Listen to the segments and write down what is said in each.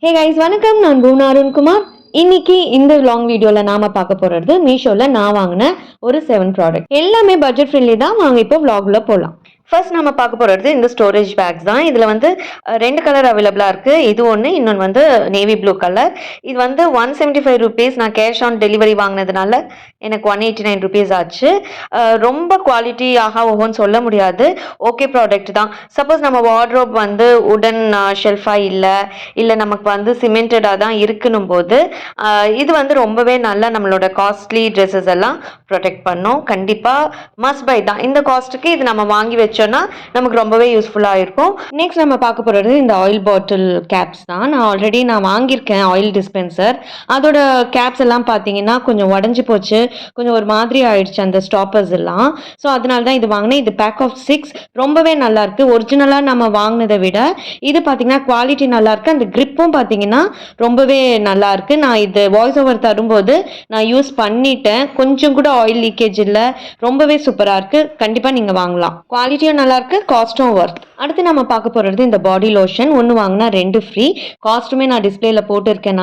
Hey guys, வணக்கம். நான் பூனா அருண்குமார். இன்னைக்கு இந்த லாங் வீடியோல நாம பார்க்க போறது மீஷோல நான் வாங்கின ஒரு 7 ப்ராடக்ட். எல்லாமே பட்ஜெட் ஃப்ரெண்ட்லி தான். வாங்க இப்போ vlogல போலாம். ஃபர்ஸ்ட் நம்ம பார்க்க போகிறது இந்த ஸ்டோரேஜ் பேக்ஸ் தான். இதில் வந்து 2 கலர் அவைலபிளாக இருக்குது. இது ஒன்று, இன்னொன்று வந்து நேவி ப்ளூ கலர். இது வந்து 175 ருபீஸ். நான் கேஷ் ஆன் டெலிவரி வாங்கினதுனால எனக்கு 189 ருபீஸ் ஆச்சு. ரொம்ப குவாலிட்டி ஆஹா ஓஹோன்னு சொல்ல முடியாது. ஓகே ப்ராடக்ட் தான். சப்போஸ் நம்ம வார்ட்ரோப் வந்து உடன் ஷெல்ஃபாக இல்லை நமக்கு வந்து சிமெண்டடாக தான் இருக்கணும் போது இது வந்து ரொம்பவே நல்லா நம்மளோட காஸ்ட்லி ட்ரெஸ்ஸஸ் எல்லாம் ப்ரொடெக்ட் பண்ணும். கண்டிப்பாக மஸ்ட் பை தான். இந்த காஸ்ட்டுக்கு இது நம்ம வாங்கி வச்சோன்னா நமக்கு ரொம்பவே யூஸ்ஃபுல்லாக இருக்கும். நெக்ஸ்ட் நம்ம பார்க்க போகிறது இந்த ஆயில் பாட்டில் கேப்ஸ் தான். நான் வாங்கியிருக்கேன் ஆயில் டிஸ்பென்சர். அதோட கேப்ஸ் எல்லாம் பார்த்தீங்கன்னா கொஞ்சம் உடஞ்சி போச்சு, கொஞ்சம் ஒரு மாதிரி ஆயிடுச்சு அந்த ஸ்டாப்பர்ஸ் எல்லாம். ஸோ அதனால தான் இது வாங்கினேன். இது பேக் ஆஃப் 6 ரொம்பவே நல்லா இருக்கு. ஒரிஜினலாக நம்ம வாங்கினதை விட இது பார்த்தீங்கன்னா குவாலிட்டி நல்லா இருக்கு. அந்த கிரிப்பும் பார்த்தீங்கன்னா ரொம்பவே நல்லா இருக்கு. நான் இது வாய்ஸ் ஓவர் தரும்போது நான் யூஸ் பண்ணிட்டேன். கொஞ்சம் கூட ஆயில் லீக்கேஜ் இல்லை. ரொம்பவே சூப்பராக இருக்கு. கண்டிப்பாக நீங்கள் வாங்கலாம். குவாலிட்டியும் நல்லா இருக்கு, காஸ்ட்டும் ஒர்த். அடுத்து நம்ம பார்க்க போகிறது இந்த பாடி லோஷன். ஒன்று வாங்கினா 2 ஃப்ரீ. காஸ்ட்டுமே நான் டிஸ்பிளேல போட்டிருக்கேன்.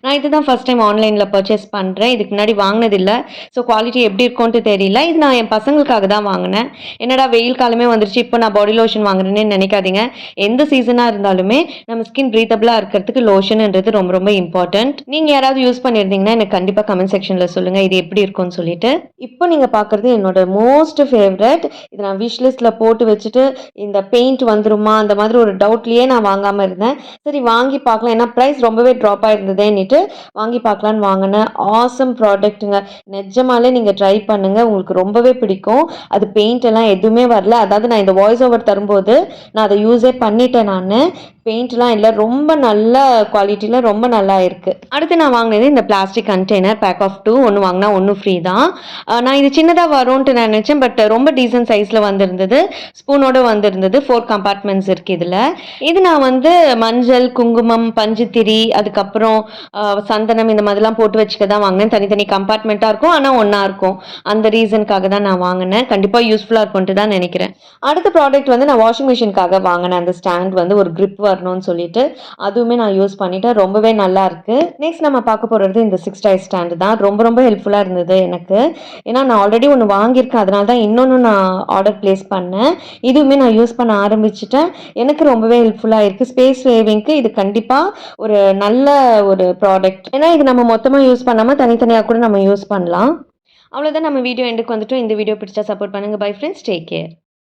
நான் இதுதான் ஃபர்ஸ்ட் டைம் ஆன்லைனில் பர்ச்சேஸ் பண்ணுறேன். இதுக்கு முன்னாடி வாங்கினதில்லை. ஸோ குவாலிட்டி எப்படி இருக்கும்ட்டு தெரியல. இது நான் என் பசங்களுக்காக தான் வாங்கினேன். என்னடா வெயில் காலமே வந்துருச்சு, இப்போ நான் பாடி லோஷன் வாங்குறேன்னு நினைக்காதீங்க. எந்த சீசனாக இருந்தாலுமே நம்ம ஸ்கின் ப்ரீத்தபிளாக இருக்கிறதுக்கு லோஷன்ன்றது ரொம்ப ரொம்ப இம்பார்ட்டன்ட். நீங்கள் யாராவது யூஸ் பண்ணியிருந்தீங்கன்னா எனக்கு கண்டிப்பாக கமெண்ட் செக்ஷனில் சொல்லுங்கள் இது எப்படி இருக்கும்னு சொல்லிட்டு. இப்போ நீங்கள் பார்க்குறது என்னோட மோஸ்ட் ஃபேவரட். இது நான் விஷ்லிஸ்ட்டில் போட்டு வச்சுட்டு இந்த பெயிண்ட் வந்துருமா அந்த மாதிரி ஒரு டவுட்லேயே நான் வாங்காமல் இருந்தேன். சரி வாங்கி பார்க்கலாம், ஏன்னா ப்ரைஸ் ரொம்பவே ட்ராப் ஆயிருந்ததேன்னுட்டு வாங்கி பார்க்கலான்னு வாங்கினேன். ஆசம் ப்ராடக்ட்டுங்க. நிஜமாலே நீங்கள் ட்ரை பண்ணுங்கள், உங்களுக்கு ரொம்பவே பிடிக்கும். அது பெயிண்ட் எல்லாம் எதுவுமே வரல. அதாவது நான் இந்த வாய்ஸ் ஓவர் தரும்போது நான் அதை யூஸே பண்ணிட்டேன். நான் பெயிண்ட்லாம் இல்லை, ரொம்ப நல்ல குவாலிட்டியில் ரொம்ப நல்லா இருக்குது. அடுத்து நான் வாங்கினது இந்த பிளாஸ்டிக் கண்டெய்னர் பேக் ஆஃப் 2. ஒன்று வாங்கினா ஒன்று ஃப்ரீ தான். நான் இது சின்னதாக வரும்ன்ட்டு நினச்சேன், பட் ரொம்ப டீசன்ட் சைஸில் வந்திருந்தது. ஸ்பூனோடு வந்திருந்தது. 4 கம்பார்ட்மெண்ட்ஸ் இருக்குது இதில். இது நான் வந்து மஞ்சள், குங்குமம், பஞ்சுத்திரி, அதுக்கப்புறம் சந்தனம் இந்த மாதிரிலாம் போட்டு வச்சுக்க தான் வாங்கினேன். தனித்தனி கம்பார்ட்மெண்ட்டாக இருக்கும், ஆனால் ஒன்றா இருக்கும். அந்த ரீசனுக்காக தான் நான் வாங்கினேன். கண்டிப்பாக யூஸ்ஃபுல்லாக இருக்கும்ட்டு தான் நினைக்கிறேன். அடுத்த ப்ராடக்ட் வந்து நான் வாஷிங் மிஷினுக்காக வாங்கினேன். அந்த ஸ்டாண்ட் வந்து ஒரு grip வரணும்னு சொல்லிட்டு அதுவுமே நான் யூஸ் பண்ணிட்டேன். ரொம்பவே நல்லா இருக்கு. நெக்ஸ்ட் நம்ம பார்க்க போகிறது இந்த 6 டயர் ஸ்டாண்ட் தான். ரொம்ப ரொம்ப ஹெல்ப்ஃபுல்லாக இருந்தது எனக்கு. ஏன்னா நான் ஆல்ரெடி ஒன்று வாங்கியிருக்கேன், அதனால தான் இன்னொன்று நான் ஆர்டர் பிளேஸ் பண்ணேன். இதுவுமே நான் யூஸ் பண்ண ஆரம்பிச்சிட்டேன். எனக்கு ரொம்பவே ஹெல்ப்ஃபுல்லாக இருக்குது. ஸ்பேஸ் சேவிங்க்கு இது கண்டிப்பாக ஒரு நல்ல ஒரு ப்ராடக்ட். ஏன்னா இது நம்ம மொத்தமாக யூஸ் பண்ணாமல் தனித்தனியாக கூட நம்ம யூஸ் பண்ணலாம். அவ்வளோதான், நம்ம வீடியோ எண்டுக்கு வந்துட்டோம். இந்த வீடியோ பிடிச்சா சப்போர்ட் பண்ணுங்கள். Bye friends, take care.